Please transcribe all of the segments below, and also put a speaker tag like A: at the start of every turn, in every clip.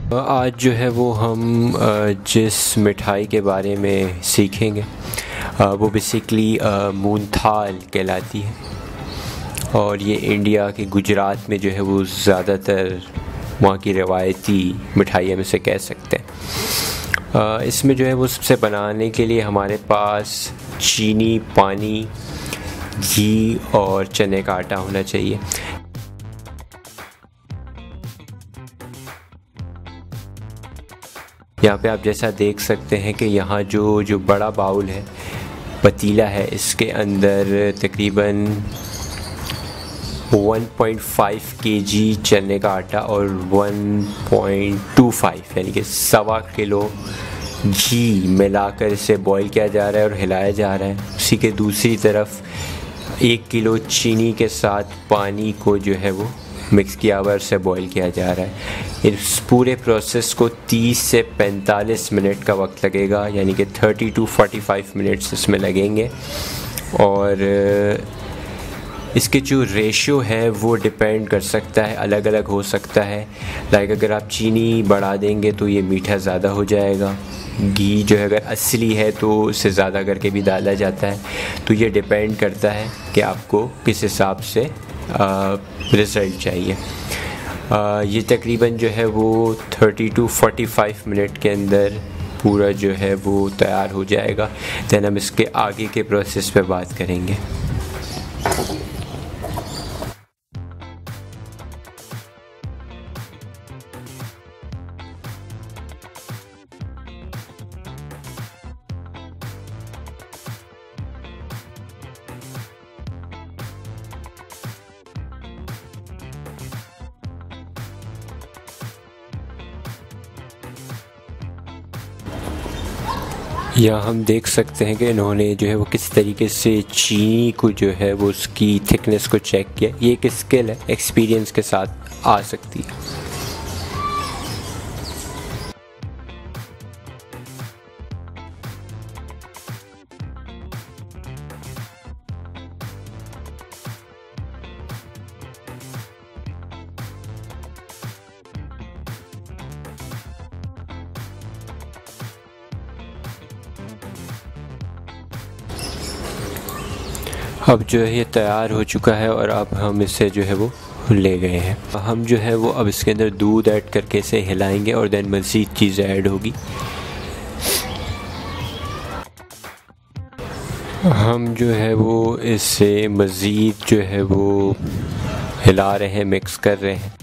A: आज जो है वो हम जिस मिठाई के बारे में सीखेंगे वो बेसिकली मूंगथाल कहलाती है और ये इंडिया के गुजरात में जो है वो ज़्यादातर वहाँ की रवायती मिठाइयों में से कह सकते हैं। इसमें जो है वो सबसे बनाने के लिए हमारे पास चीनी, पानी, घी और चने का आटा होना चाहिए। यहाँ पे आप जैसा देख सकते हैं कि यहाँ जो बड़ा बाउल है, पतीला है, इसके अंदर तकरीबन 1.5 kg चने का आटा और 1.25 यानी कि 1.25 किलो घी मिलाकर इसे बॉईल किया जा रहा है और हिलाया जा रहा है। उसी के दूसरी तरफ 1 किलो चीनी के साथ पानी को जो है वो मिक्स किया हुआ से बॉईल किया जा रहा है। इस पूरे प्रोसेस को 30 से 45 मिनट का वक्त लगेगा, यानी कि 30 to 45 मिनट्स इसमें लगेंगे। और इसके जो रेशियो है वो डिपेंड कर सकता है, अलग अलग हो सकता है। लाइक अगर आप चीनी बढ़ा देंगे तो ये मीठा ज़्यादा हो जाएगा। घी जो है अगर असली है तो उससे ज़्यादा करके भी डाला जाता है। तो ये डिपेंड करता है कि आपको किस हिसाब से रिज़ल्ट चाहिए। ये तकरीबन जो है वो 30 to 45 मिनट के अंदर पूरा जो है वो तैयार हो जाएगा। दैन हम इसके आगे के प्रोसेस पे बात करेंगे। यहाँ हम देख सकते हैं कि इन्होंने जो है वो किस तरीके से चीनी को जो है वो उसकी थिकनेस को चेक किया। ये एक स्किल है, एक्सपीरियंस के साथ आ सकती है। अब जो है ये तैयार हो चुका है और अब हम इसे जो है वो ले गए हैं। हम जो है वो अब इसके अंदर दूध ऐड करके इसे हिलाएंगे और देन मज़ीद चीज़ें ऐड होगी। हम जो है वो इसे मज़ीद जो है वो हिला रहे हैं, मिक्स कर रहे हैं।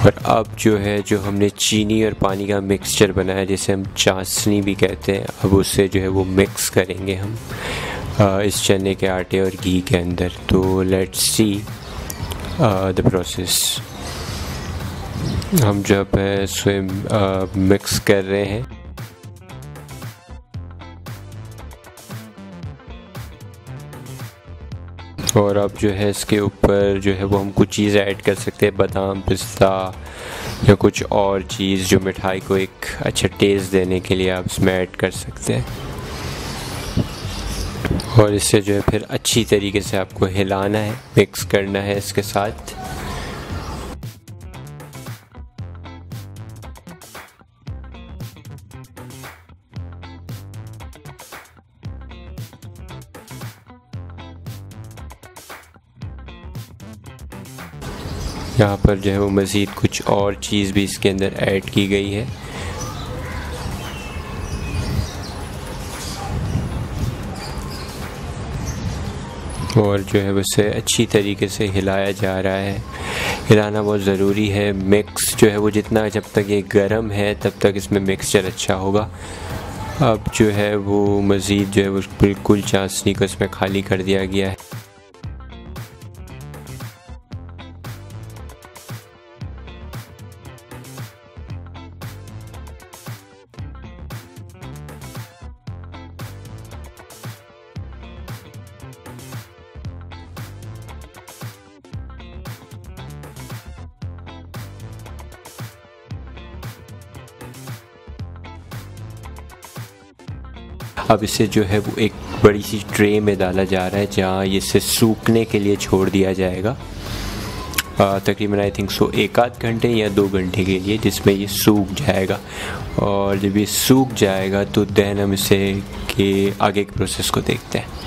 A: और अब जो है जो हमने चीनी और पानी का मिक्सचर बनाया, जिसे हम चाशनी भी कहते हैं, अब उससे जो है वो मिक्स करेंगे हम इस चने के आटे और घी के अंदर। तो लेट्स सी द प्रोसेस। हम जो है स्वयं मिक्स कर रहे हैं। और अब जो है इसके ऊपर जो है वो हम कुछ चीज़ ऐड कर सकते हैं, बादाम, पिस्ता या कुछ और चीज़ जो मिठाई को एक अच्छा टेस्ट देने के लिए आप इसमें ऐड कर सकते हैं। और इससे जो है फिर अच्छी तरीके से आपको हिलाना है, मिक्स करना है इसके साथ। यहाँ पर जो है वो मज़ीद कुछ और चीज़ भी इसके अंदर ऐड की गई है। और जो है उसे अच्छी तरीके से हिलाया जा रहा है। हिलाना बहुत ज़रूरी है। मिक्स जो है वो जितना, जब तक ये गर्म है तब तक इसमें मिक्सचर अच्छा होगा। अब जो है वो मज़ीद जो है वो बिल्कुल चाशनी को इसमें खाली कर दिया गया है। अब इसे जो है वो एक बड़ी सी ट्रे में डाला जा रहा है जहाँ इसे सूखने के लिए छोड़ दिया जाएगा तकरीबन आई थिंक सो 1 आध घंटे या 2 घंटे के लिए, जिसमें ये सूख जाएगा। और जब ये सूख जाएगा तो देन हम इसे के आगे के प्रोसेस को देखते हैं।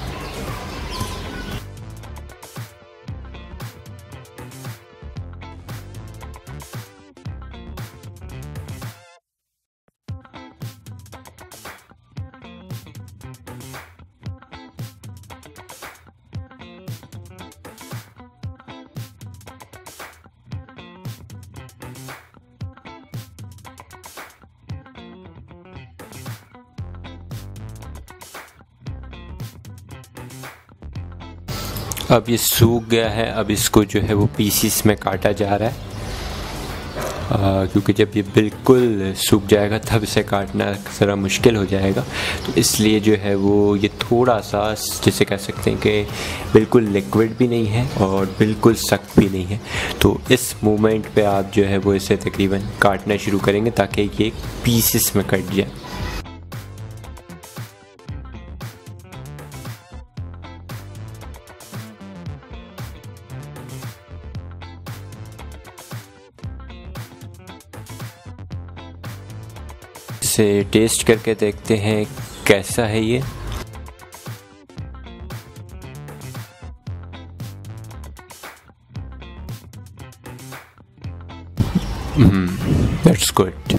A: अब ये सूख गया है। अब इसको जो है वो पीसीस में काटा जा रहा है क्योंकि जब ये बिल्कुल सूख जाएगा तब इसे काटना ज़रा मुश्किल हो जाएगा। तो इसलिए जो है वो ये थोड़ा सा जैसे कह सकते हैं कि बिल्कुल लिक्विड भी नहीं है और बिल्कुल सख्त भी नहीं है। तो इस मोमेंट पे आप जो है वो इसे तकरीबन काटना शुरू करेंगे ताकि ये पीसेस में कट जाए। इसे टेस्ट करके देखते हैं कैसा है ये। That's good.